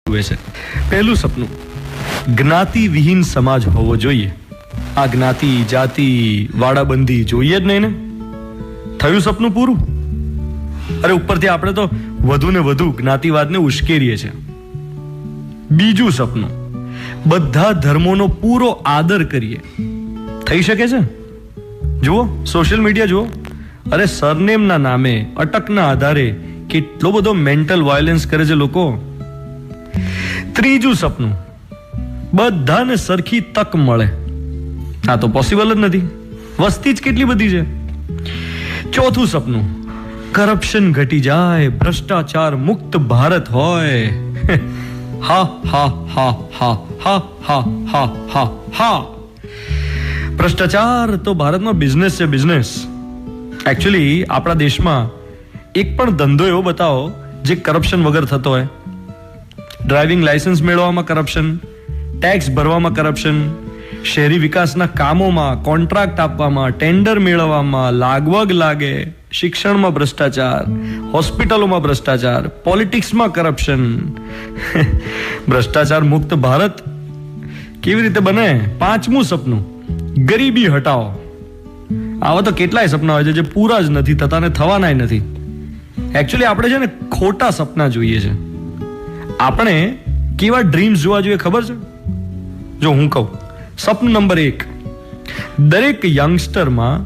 જુએ છે. પહેલું સપનું, જ્ઞાતિ વિહીન સમાજ હોવો જોઈએ. આ જ્ઞાતિ જાતિ વાડાબંધી જોઈએ જ નહીં ને. થયું સપનું પૂરું? અરે ઉપરથી આપણે તો વધુ ને વધુ જ્ઞાતિવાદને ઉશ્કેરીએ છીએ. બીજું સપનું, બધા ધર્મોનો પૂરો આદર કરીએ. થઈ શકે છે? જુઓ, સોશિયલ મીડિયા જુઓ. અરે સરનેમના નામે અટકના આધારે કેટલો બધો મેન્ટલ વાયોલન્સ કરે છે લોકો. ત્રીજું સપનું, બધાને સરખી તક મળે. આ તો પોસિબલ જ નથી, વસ્તી જ કેટલી બધી છે. ચોથું સપનું, કરપ્શન ઘટી જાય, ભ્રષ્ટાચાર મુક્ત ભારત હોય. હા હા હા હા હા હા હા હા હા. ભ્રષ્ટાચાર તો ભારતમાં બિઝનેસ છે, બિઝનેસ. એકચ્યુઅલી આપણા દેશમાં એક પણ ધંધો એવો બતાવો જે કરપ્શન વગર થતો હોય. ડ્રાઇવિંગ લાયસન્સ મેળવવામાં કરપ્શન, ટેક્સ ભરવામાં કરપ્શન, શહેરી વિકાસના કામોમાં કોન્ટ્રાક્ટ આપવામાં, ટેન્ડર મેળવવામાં, લાગવગ લાગે, શિક્ષણમાં ભ્રષ્ટાચાર, હોસ્પિટલોમાં ભ્રષ્ટાચાર, પોલિટિક્સમાં કરપ્શન. ભ્રષ્ટાચાર મુક્ત ભારત કેવી રીતે બને? પાંચમું સપનું, ગરીબી હટાવો. આવા તો કેટલાય સપના હોય છે જે પૂરા જ નથી થતા ને થવાના નથી. એકચ્યુઅલી આપણે છે ને ખોટા સપના જોઈએ છે. આપણે કેવા ડ્રીમ્સ જોવા જોઈએ ખબર છે? જો હું કહું, સપનું નંબર 1, દરેક યંગસ્ટરમાં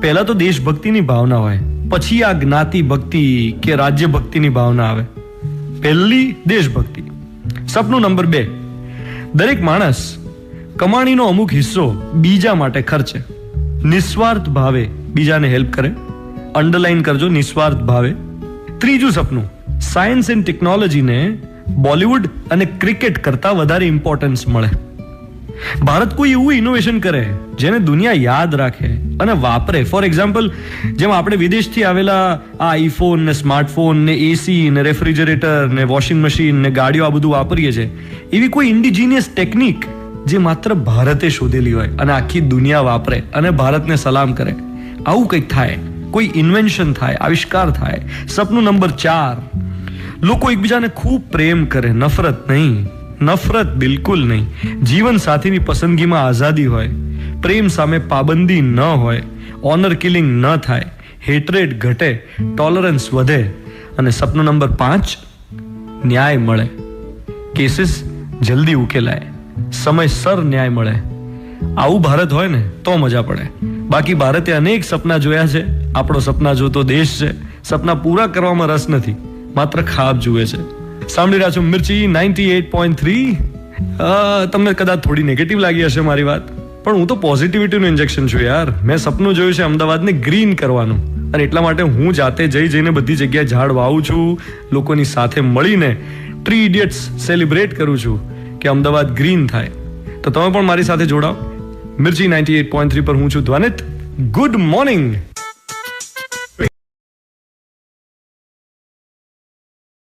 પહેલા તો દેશભક્તિની ભાવના હોય, પછી આ જ્ઞાતિ ભક્તિ કે રાજ્ય ભક્તિની ભાવના આવે. પહેલી દેશભક્તિ. સપનું નંબર 2, દરેક માણસ કમાણીનો અમુક હિસ્સો બીજા માટે ખર્ચે, નિસ્વાર્થ ભાવે બીજાને હેલ્પ કરે. અંડરલાઈન કરજો, નિસ્વાર્થ ભાવે. ત્રીજું સપનું, સાયન્સ એન્ડ ટેકનોલોજીને બોલિવૂડ અને ક્રિકેટ કરતા વધારે ઇમ્પોર્ટન્સ મળે. ભારત કોઈ એવું ઇનોવેશન કરે જેને દુનિયા યાદ રાખે અને વાપરે. ફોર એક્ઝામ્પલ, જેમ આપણે વિદેશથી આવેલા આ આઈફોન ને સ્માર્ટફોન ને એસી ને રેફ્રિજરેટર ને વોશિંગ મશીન ને ગાડીઓ આ બધું વાપરીએ છે, એવી કોઈ ઇન્ડિજીનિયસ ટેકનિક જે માત્ર ભારતે શોધેલી હોય અને આખી દુનિયા વાપરે અને ભારતને સલામ કરે. આવું કંઈક થાય, કોઈ ઇન્વેન્શન થાય, આવિષ્કાર થાય. સપનું નંબર 4, લોકો એકબીજાને ખૂબ પ્રેમ કરે, નફરત નહીં. નફરત બિલકુલ નહીં. જીવન સાથીની પસંદગીમાં આઝાદી હોય, પ્રેમ સામે પાબંદી ન હોય, ઓનર કિલિંગ ન થાય, હેટ્રેડ ઘટે, ટોલરન્સ વધે. અને સપનું નંબર 5, ન્યાય મળે, કેસીસ જલ્દી ઉકેલાય, સમયસર ન્યાય મળે. આવું ભારત હોય ને તો મજા પડે. બાકી ભારતે અનેક સપના જોયા છે. આપણો સપના જોતો દેશ છે. સપના પૂરા કરવામાં રસ નથી, માત્ર ખાબ જુએ છે. સાંભળી રહ્યા છો મિર્ચી 98.3. તમને કદાચ થોડી નેગેટિવ લાગી હશે મારી વાત, પણ હું તો પોઝિટિવિટીનું ઇન્જેક્શન છું યાર. મેં સપનું જોયું છે અમદાવાદને ગ્રીન કરવાનું, અને એટલા માટે હું જાતે જઈને બધી જગ્યાએ ઝાડ વાવું છું. લોકોની સાથે મળીને ટ્રી ઇડિયટ્સ સેલિબ્રેટ કરું છું કે અમદાવાદ ગ્રીન થાય. તો તમે પણ મારી સાથે જોડાઓ. મિર્ચી 98.3 પર હું છું ધ્વનિત. Good morning.